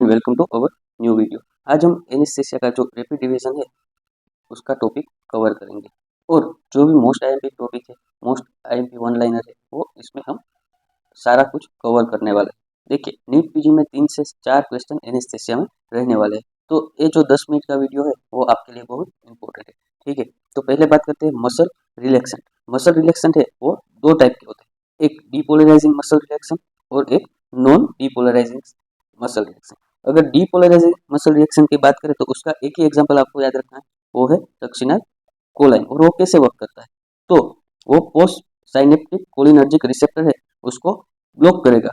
Welcome to our new video. आज हम anaesthesia का जो रैपिड रिवीजन है उसका टॉपिक कवर करेंगे और जो भी मोस्ट आईएमपी टॉपिक है, मोस्ट आईएमपी वन लाइनर है, वो इसमें हम सारा कुछ कवर करने वाले हैं। देखिए, नीट पीजी में 3 से 4 क्वेश्चन एनेस्थीसिया में रहने वाले हैं, तो ये जो 10 मिनट का वीडियो है वो आपके लिए बहुत इंपॉर्टेंट है। ठीक है, तो पहले बात करते हैं मसल रिलैक्सन। मसल रिलैक्सन है वो दो टाइप के होते हैं, एक डीपोलराइजिंग मसल रिलैक्सन और एक नॉन डीपोलराइजिंग मसल रिलैक्सन। अगर डीपोलराइजिंग मसल रिएक्शन की बात करें तो उसका एक ही एग्जांपल आपको याद रखना है, वो है सक्सिनल कोलाइन। और वो कैसे वर्क करता है, तो वो पोस्ट साइनेप्टिक कोलिनर्जिक रिसेप्टर है, उसको ब्लॉक करेगा।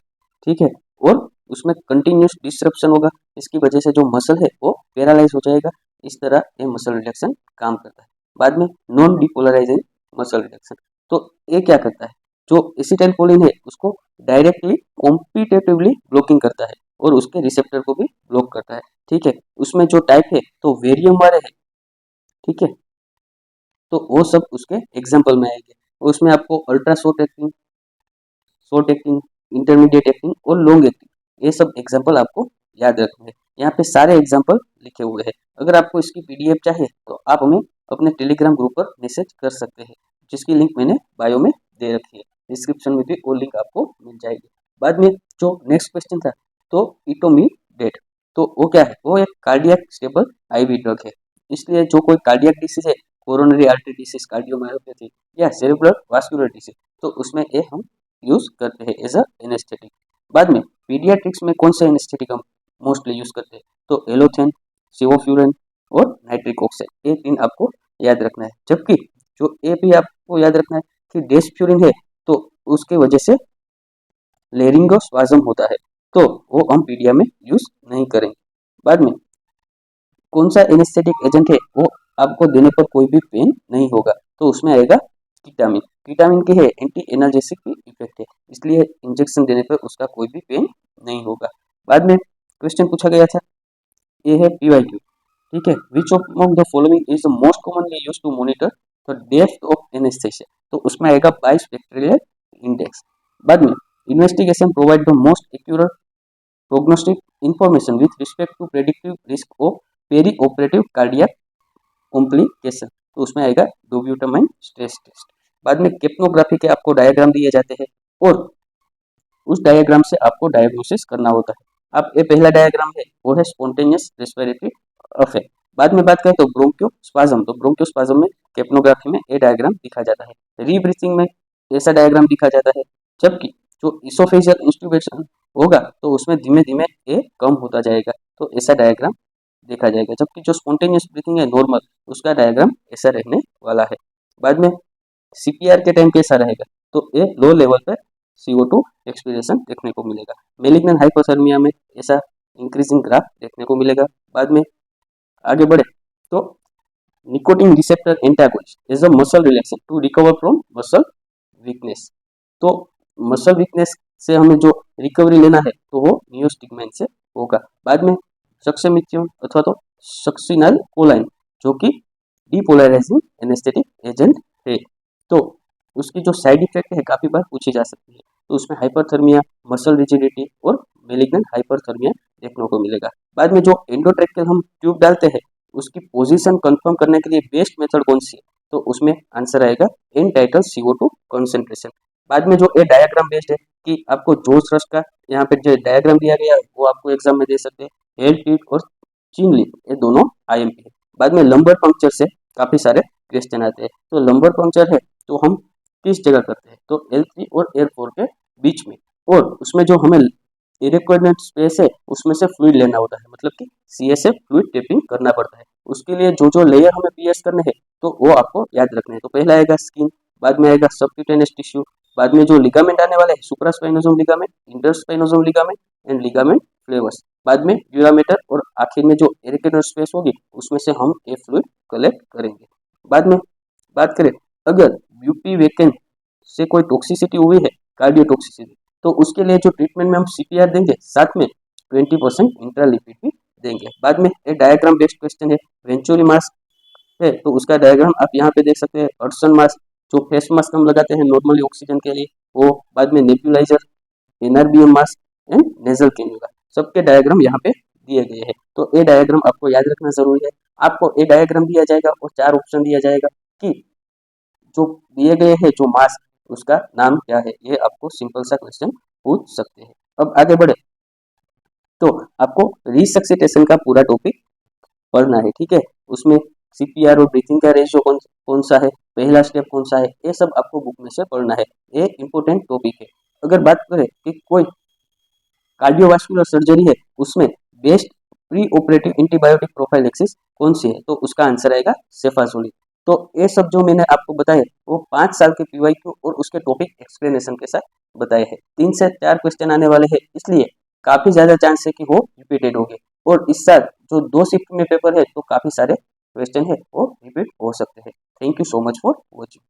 ठीक है, और उसमें कंटिन्यूस डिस्ट्रप्शन होगा, इसकी वजह से जो मसल है वो पैरालाइज हो जाएगा। इस तरह ये मसल रिलैक्सन काम करता है। बाद में नॉन डीपोलराइजिंग मसल रिलैक्सन, तो ये क्या करता है, जो एसिटाइलकोलिन है उसको डायरेक्टली कॉम्पिटेटिवली ब्लॉकिंग करता है और उसके रिसेप्टर को भी ब्लॉक करता है। ठीक है, उसमें जो टाइप है तो वेरियम वाले है। ठीक है, तो वो सब उसके एग्जाम्पल में आएंगे। उसमें आपको ultra short acting, intermediate acting और लॉन्ग एक्टिंग, ये सब एग्जाम्पल आपको याद रखने हैं। यहाँ पे सारे एग्जाम्पल लिखे हुए हैं। अगर आपको इसकी पीडीएफ चाहिए तो आप हमें अपने टेलीग्राम ग्रुप पर मैसेज कर सकते हैं, जिसकी लिंक मैंने बायो में दे रखी है। डिस्क्रिप्शन में भी वो लिंक आपको मिल जाएगी। बाद में जो नेक्स्ट क्वेश्चन था, तो इटोमीडेट, तो वो क्या है, वो एक कार्डियक स्टेबल आईवी ड्रग है। इसलिए जो कोई कार्डियक डिसीज है, कोरोनरी आर्टरी डिसीज, कार्डियोमायोपैथी या सेरेब्रल वास्कुलर डिसीज, तो उसमें ये हम यूज करते हैं एज अ एनेस्थेटिक। बाद में पीडियाट्रिक्स में कौन सा एनेस्थेटिक हम मोस्टली यूज करते हैं, तो एलोथेन, सिवोफ्यूरन और नाइट्रिक ऑक्साइड, ये तीन आपको याद रखना है। जबकि जो ये भी आपको याद रखना है कि डेस्फ्यूरिन है, तो उसके वजह से लेरिंगोस्पाज्म होता है, तो वो हम पीडिया में यूज नहीं करेंगे। बाद में कौन सा एनेस्थेटिक एजेंट है, वो आपको देने पर कोई भी पेन नहीं होगा, तो उसमें आएगा कीटामिन। कीटामिन के है एंटी एनाल्जेसिक भी इफेक्ट है, इसलिए इंजेक्शन देने पर उसका कोई भी पेन नहीं होगा। बाद में क्वेश्चन पूछा गया था, ये है पीवाईक्यू। ठीक है, which of the following is the most commonly used to monitor the depth of anaesthesia, तो उसमें आएगा बाइस बैक्टीरियल इंडेक्स। बाद में investigation provide the most accurate prognostic information with respect to predictive risk of perioperative cardiac complication, तो उसमें आएगा डोब्यूटामाइन stress test. बाद में केप्नोग्राफी के आपको डायग्राम दिए जाते हैं और उस डायग्राम से आपको डायग्नोसिस करना होता है। अब ये पहला डायग्राम है, वो है स्पॉन्टेनियस रेस्पिरेटरी अफेक्ट। बाद में बात करें तो ब्रोंकियोस्पाज्म, तो ब्रोंकियोस्पाज्म में केप्नोग्राफी में ये डायग्राम दिखा जाता है। रीब्रीथिंग में ऐसा डायग्राम दिखा जाता है। जबकि जो इसोफेजियल इंस्टूबेशन होगा तो उसमें धीमे धीमे ये कम होता जाएगा, तो ऐसा डायग्राम देखा जाएगा। जबकि जो स्पॉन्टेनियस ब्रीथिंग है नॉर्मल, उसका डायग्राम ऐसा रहने वाला है। बाद में सीपीआर के टाइम कैसा रहेगा, तो ये लो लेवल पर CO2 एक्सपीरेशन देखने को मिलेगा। मेलिग्नेंट हाइपोथर्मिया में ऐसा इंक्रीजिंग ग्राफ देखने को मिलेगा। बाद में आगे बढ़े तो nicotine receptor antagonist is a muscle relaxation to recover from muscle weakness, तो मसल वीकनेस से हमें जो रिकवरी लेना है तो वो नियोस्टिग्माइन से होगा। बाद में सक्सेमिथियोन अथवा तो सक्सिनल कोलाइन, जो कि डीपोलराइजिंग एनेस्थेटिक एजेंट है, तो उसकी जो साइड इफेक्ट है काफ़ी बार पूछी जा सकती है, तो उसमें हाइपरथर्मिया, मसल रिजिडिटी और मेलिग्नेंट हाइपरथर्मिया देखने को मिलेगा। बाद में जो एंडोट्रेकियल हम ट्यूब डालते हैं, उसकी पोजीशन कंफर्म करने के लिए बेस्ट मेथड कौन सी है, तो उसमें आंसर आएगा एन टाइटल CO2 कंसेंट्रेशन। बाद में जो ये डायग्राम बेस्ड है कि आपको जोश रश का यहाँ पे जो डायग्राम दिया गया है वो आपको एग्जाम में दे सकते हैं। हेल टीट और चिन लिप, ये दोनों IMP है। बाद में लंबर पंक्चर से काफ़ी सारे क्वेश्चन आते हैं, तो लंबर पंक्चर है तो हम किस जगह करते हैं, तो L3 और L4 के बीच में, और उसमें जो हमें रिक्वायरमेंट स्पेस है उसमें से फ्लूइड लेना होता है, मतलब कि CSF फ्लूइड टेपिंग करना पड़ता है। उसके लिए जो जो लेयर हमें PS करने हैं तो वो आपको याद रखना है। तो पहला आएगा स्किन, बाद में आएगा सबक्यूटेनियस टिश्यू, बाद में जो लिगामेंट आने वाले हैं supraspinous ligament, interspinous ligament and ligament flavum, बाद में ड्यूरामेटर, और आखिर में जो एरिकेटर स्पेस होगी उसमें से हम ये फ्लूइड कलेक्ट करेंगे। बाद में बात करें, अगर यूपी वेकेन से कोई टॉक्सिसिटी हुई है, कार्डियोटॉक्सिसिटी, तो उसके लिए जो ट्रीटमेंट में हम CPR देंगे, साथ में 20% इंट्रालिपिड भी देंगे। बाद में एक डायग्राम बेस्ड क्वेश्चन है, वेंचुरी मास्क है, तो उसका डायग्राम आप यहाँ पे देख सकते हैं। हडसन मास्क, जो फेस मास्क हम लगाते हैं नॉर्मली ऑक्सीजन के लिए, वो। बाद में nebuliser, NRBM mask and nasal cannula, सबके डायग्राम यहाँ पे दिए गए हैं। तो ये डायग्राम आपको याद रखना जरूरी है। आपको ये डायग्राम दिया जाएगा और 4 ऑप्शन दिया जाएगा कि जो दिए गए हैं जो मास उसका नाम क्या है। ये आपको सिंपल सा क्वेश्चन पूछ सकते हैं। अब आगे बढ़े तो आपको रिसक्सिटेशन का पूरा टॉपिक पढ़ना है, ठीक है। उसमें सीपीआर और ब्रीथिंग का रेशियो कौन सा है, पहला स्टेप कौन सा है, ये सब आपको बुक में से पढ़ना है। ये इंपॉर्टेंट टॉपिक है। अगर बात करें कि कोई कार्डियोवास्कुलर सर्जरी है उसमें best pre operative antibiotic prophylaxis कौन सी है, तो उसका आंसर आएगा सेफाजोलिन। तो ये सब जो मैंने आपको बताए वो 5 साल के पीवाईक्यू और उसके टॉपिक एक्सप्लेनेशन के साथ बताए हैं। 3 से 4 क्वेश्चन आने वाले हैं, इसलिए काफी ज्यादा चांस है कि वो रिपीटेड होंगे। और इस साल जो 2 शिफ्ट में पेपर है तो काफी सारे क्वेश्चन है वो रिपीट हो सकते हैं। Thank you so much for watching.